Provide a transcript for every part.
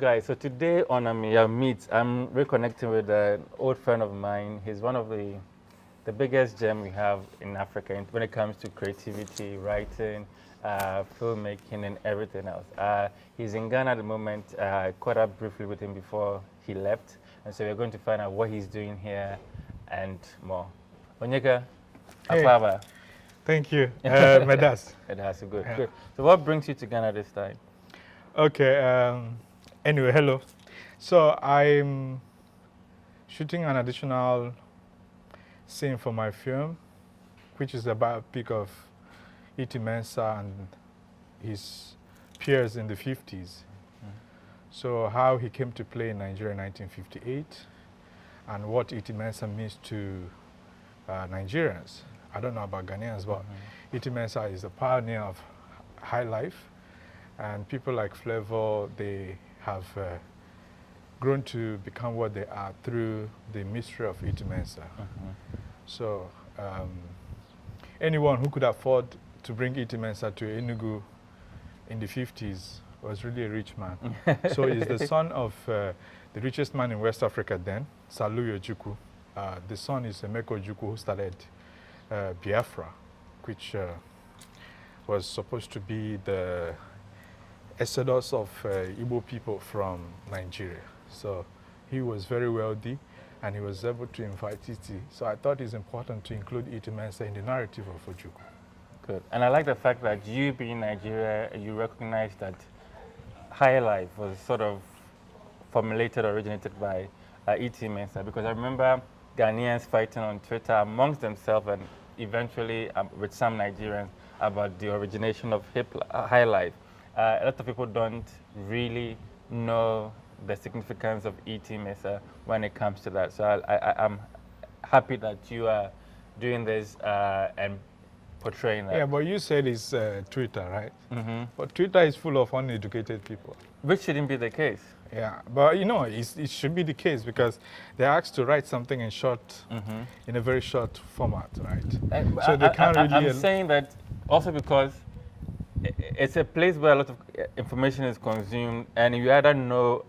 guys. So today on Ameyaw Meet, I'm reconnecting with an old friend of mine. He's one of the biggest gem we have in Africa when it comes to creativity, writing, filmmaking, and everything else. He's in Ghana at the moment. I caught up briefly with him before he left, and so we're going to find out what he's doing here and more. Onyeka, hey. Afaba. Thank you. Medas. Medas, good. Yeah. Good. So what brings you to Ghana this time? Okay. Anyway, hello. So I'm shooting an additional scene for my film, which is a biopic of E.T Mensah and his peers in the 50s. So how he came to play in Nigeria in 1958 and what E.T Mensah means to Nigerians. I don't know about Ghanaians, but E.T Mensah is the pioneer of highlife, and people like Flavor, they have grown to become what they are through the mystery of E.T Mensah. So anyone who could afford to bring E.T Mensah to Enugu in the 50s was really a rich man. So he's the son of the richest man in West Africa then, Nwelue Ojukwu. The son is Emeka Ojukwu, who started Biafra, which was supposed to be the exodus of Igbo people from Nigeria. So he was very wealthy, and he was able to invite E.T. So I thought it's important to include E.T Mensah in the narrative of Ojukwu. Good. And I like the fact that you being Nigeria, you recognize that highlife was sort of formulated, originated by E.T Mensah, because I remember Ghanaians fighting on Twitter amongst themselves and eventually with some Nigerians about the origination of highlife. A lot of people don't really know the significance of E.T Mensah when it comes to that. So I'm happy that you are doing this and portraying that. Yeah, but you said it's Twitter, right? But Twitter is full of uneducated people. Which shouldn't be the case. Yeah, but you know, it should be the case because they're asked to write something in short, in a very short format, right? So they can't really... I'm saying that also because it's a place where a lot of information is consumed, and you either know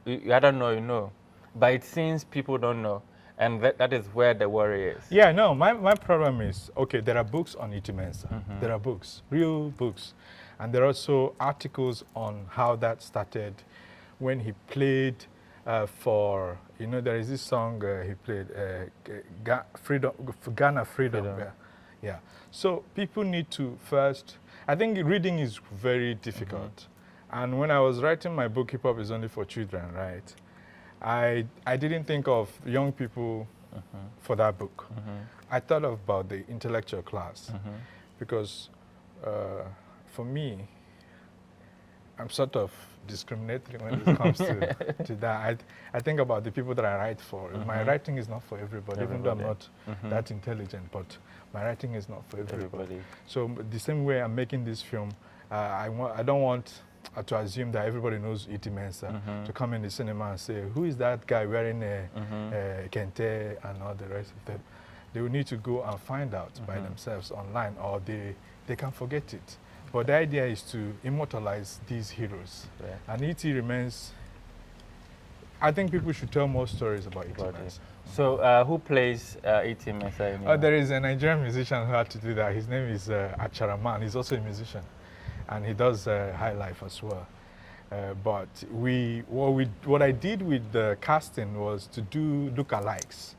you know, but it seems people don't know, and that is where the worry is. Yeah, no, my problem is, okay, there are books on E.T Mensah. There are books, real books, and there are also articles on how that started when he played for, you know, there is this song he played, Ghana Freedom. Yeah. So people need to first, I think reading is very difficult. And when I was writing my book, Hip Hop is Only for Children, right? I didn't think of young people for that book. I thought about the intellectual class because for me, I'm sort of discriminatory when it comes to that. I think about the people that I write for. My writing is not for everybody, even though I'm not that intelligent, but my writing is not for everybody. So the same way I'm making this film, I don't want to assume that everybody knows E.T Mensah to come in the cinema and say, who is that guy wearing a kente and all the rest of them. They will need to go and find out by themselves online, or they can forget it. But the idea is to immortalize these heroes. And E.T remains, I think people should tell more stories about E.T Mensah. So who plays E.T Mensah? There is a Nigerian musician who had to do that. His name is Acharaman. He's also a musician, and he does highlife as well. But what I did with the casting was to do lookalikes.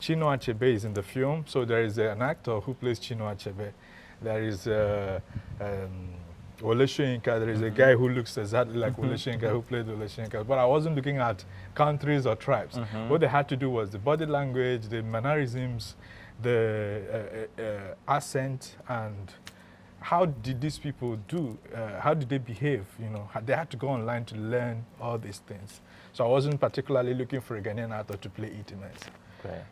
Chinua Achebe is in the film, so there is an actor who plays Chinua Achebe. There is Wole Soyinka. There is a guy who looks exactly like Wole Soyinka who played Wole Soyinka. But I wasn't looking at countries or tribes. What they had to do was the body language, the mannerisms, the accent, and how did these people do, how did they behave, you know. They had to go online to learn all these things. So I wasn't particularly looking for a Ghanaian actor to play E.T Mensah.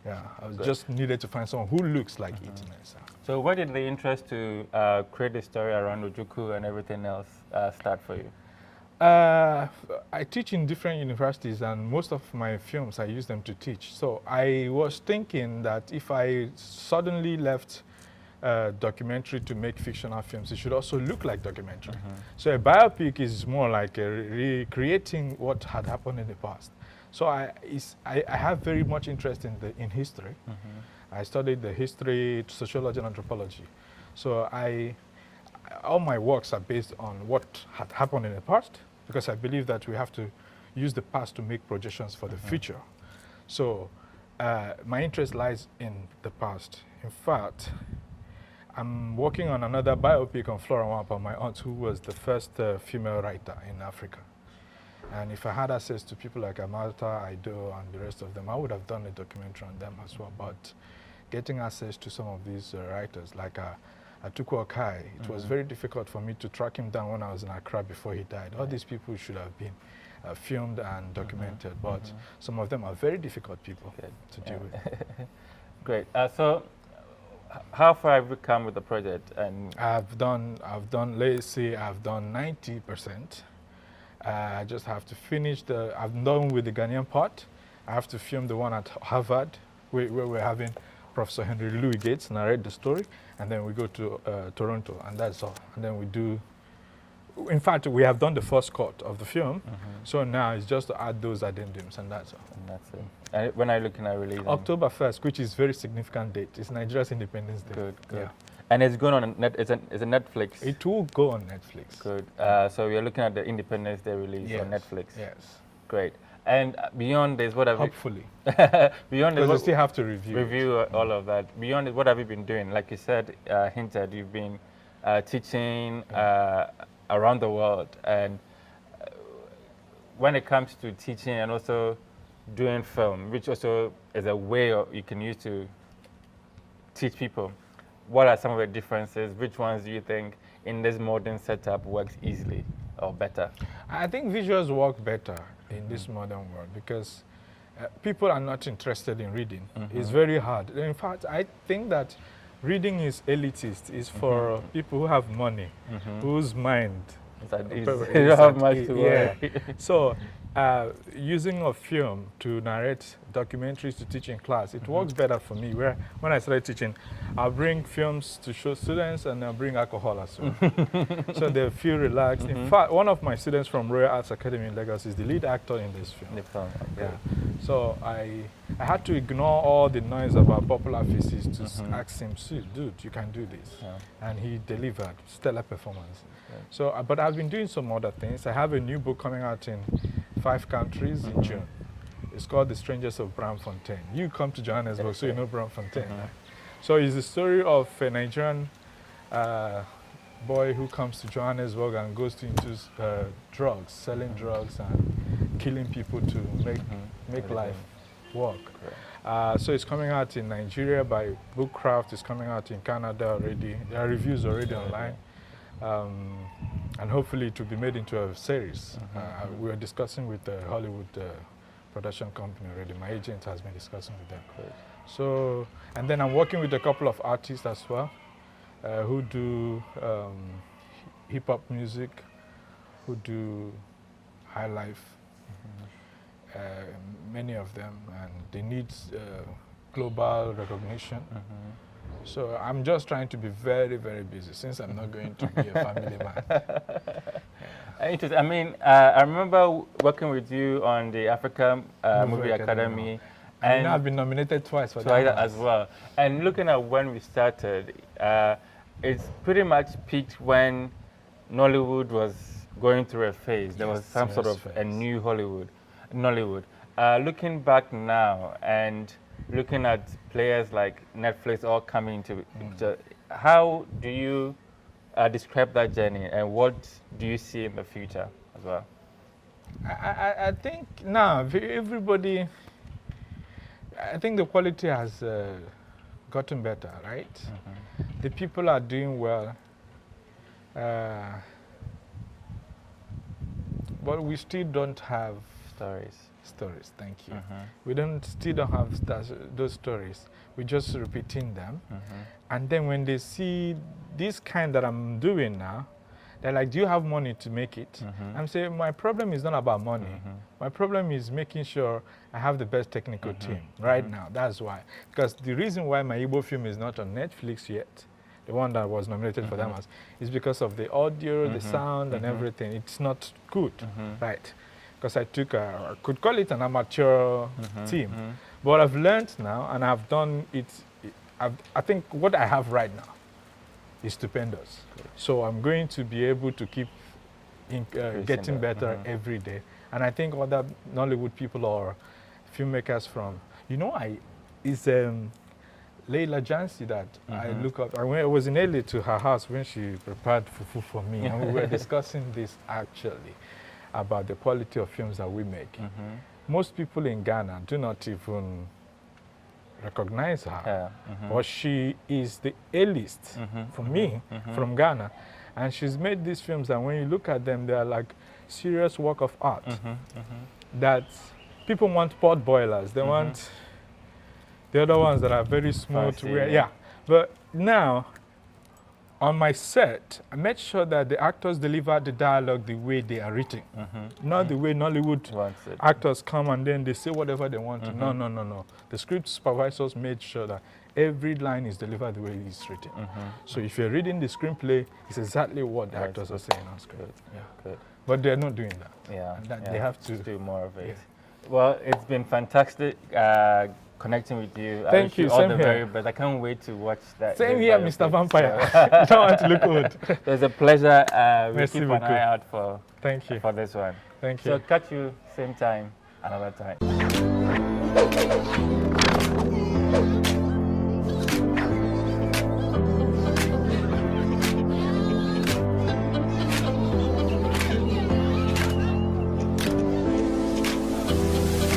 Yeah, I was just needed to find someone who looks like E.T Mensah. So where did the interest to create the story around Ojukwu and everything else start for you? I teach in different universities, and most of my films, I use them to teach. So I was thinking that if I suddenly left documentary to make fictional films, it should also look like documentary. So a biopic is more like recreating what had happened in the past. So I have very much interest in history. I studied the history, sociology, and anthropology. So all my works are based on what had happened in the past, because I believe that we have to use the past to make projections for the future. So my interest lies in the past. In fact, I'm working on another biopic on Flora Nwapa, my aunt, who was the first female writer in Africa. And if I had access to people like Ameyaw, Ido, and the rest of them, I would have done a documentary on them as well. But getting access to some of these writers, like Atuku Okai, it was very difficult for me to track him down when I was in Accra before he died. All these people should have been filmed and documented, but some of them are very difficult people to deal with. Great. So, how far have you come with the project? And I've done. Let's say I've done 90%. I just have to finish I'm done with the Ghanaian part. I have to film the one at Harvard, where we're having Professor Henry Louis Gates narrate the story, and then we go to Toronto, and that's all. And then we do. In fact, we have done the first cut of the film, so now it's just to add those addendums, and that's all. And that's it. And when are you looking at releasing? October 1st, which is a very significant date. It's Nigeria's Independence Day. Good, good. Yeah. And it's going on it's a Netflix. It will go on Netflix. Good. So you're looking at the Independence Day release on Netflix. Yes. Great. And beyond this, what have Hopefully. beyond this, because we still have to review all of that. Beyond it, what have you been doing? Like you said, hinted, you've been teaching around the world, and when it comes to teaching and also doing film, which also is a way you can use to teach people, what are some of the differences? Which ones do you think in this modern setup works easily or better? I think visuals work better in this modern world because people are not interested in reading. It's very hard. In fact, I think that reading is elitist. It's for people who have money, whose mind. You don't have much to worry. So using a film to narrate documentaries to teach in class, it works better for me. Where when I started teaching, I'll bring films to show students and I'll bring alcohol as well. So they feel relaxed. In fact, one of my students from Royal Arts Academy in Lagos is the lead actor in this film. Okay. So I had to ignore all the noise about popular faces to ask him, dude, you can do this. And he delivered stellar performance. So, but I've been doing some other things. I have a new book coming out in 5 countries in June. It's called The Strangers of Braamfontein. You come to Johannesburg, so you know Braamfontein. Right? So it's the story of a Nigerian boy who comes to Johannesburg and goes into drugs, selling drugs and killing people to make life work. So it's coming out in Nigeria by Bookcraft. It's coming out in Canada already. There are reviews already online. And hopefully it will be made into a series. We are discussing with the Hollywood production company already. My agent has been discussing with them. So, and then I'm working with a couple of artists as well who do hip-hop music, who do highlife, many of them, and they need global recognition. So I'm just trying to be very, very busy since I'm not going to be a family man. Interesting. I mean, I remember working with you on the African Movie Academy. And I've been nominated twice for that as well. And looking at when we started, it's pretty much peaked when Nollywood was going through a phase. There was some sort of a new Nollywood. Looking back now and looking at players like Netflix all coming into picture, how do you describe that journey and what do you see in the future as well? I think now everybody, I think the quality has gotten better, right? The people are doing well, but we still don't have stories, thank you. We still don't have those stories. We're just repeating them. And then when they see this kind that I'm doing now, they're like, do you have money to make it? I'm saying, my problem is not about money. My problem is making sure I have the best technical team right now. That's why. Because the reason why my Igbo film is not on Netflix yet, the one that was nominated for that, is because of the audio, the sound, and everything. It's not good, right? Because I took I could call it an amateur team, but I've learned now, and I've done it. I think what I have right now is stupendous. So I'm going to be able to keep getting better every day. And I think other Nollywood people or filmmakers from, it's Leila Jansi that I look up. I was in LA to her house when she prepared fufu for me, and we were discussing this actually about the quality of films that we make. Most people in Ghana do not even recognize her, or she is the A-list for me from Ghana, and she's made these films, and when you look at them, they are like serious work of art that people want pot boilers. They want the other ones that are very smooth. But now, on my set, I made sure that the actors deliver the dialogue the way they are written. Not the way Nollywood actors come and then they say whatever they want to. No. The script supervisors made sure that every line is delivered the way it's written. So if you're reading the screenplay, it's exactly what the actors are saying on screen. Good. But they're not doing that. They have to do more of it. Well, it's been fantastic connecting with you. Thank you. All the very best. I can't wait to watch that. Same here, Mr. Vampire. You don't want to look old. It was a pleasure. We'll keep an eye out for this one. Thank you. So catch you same time, another time.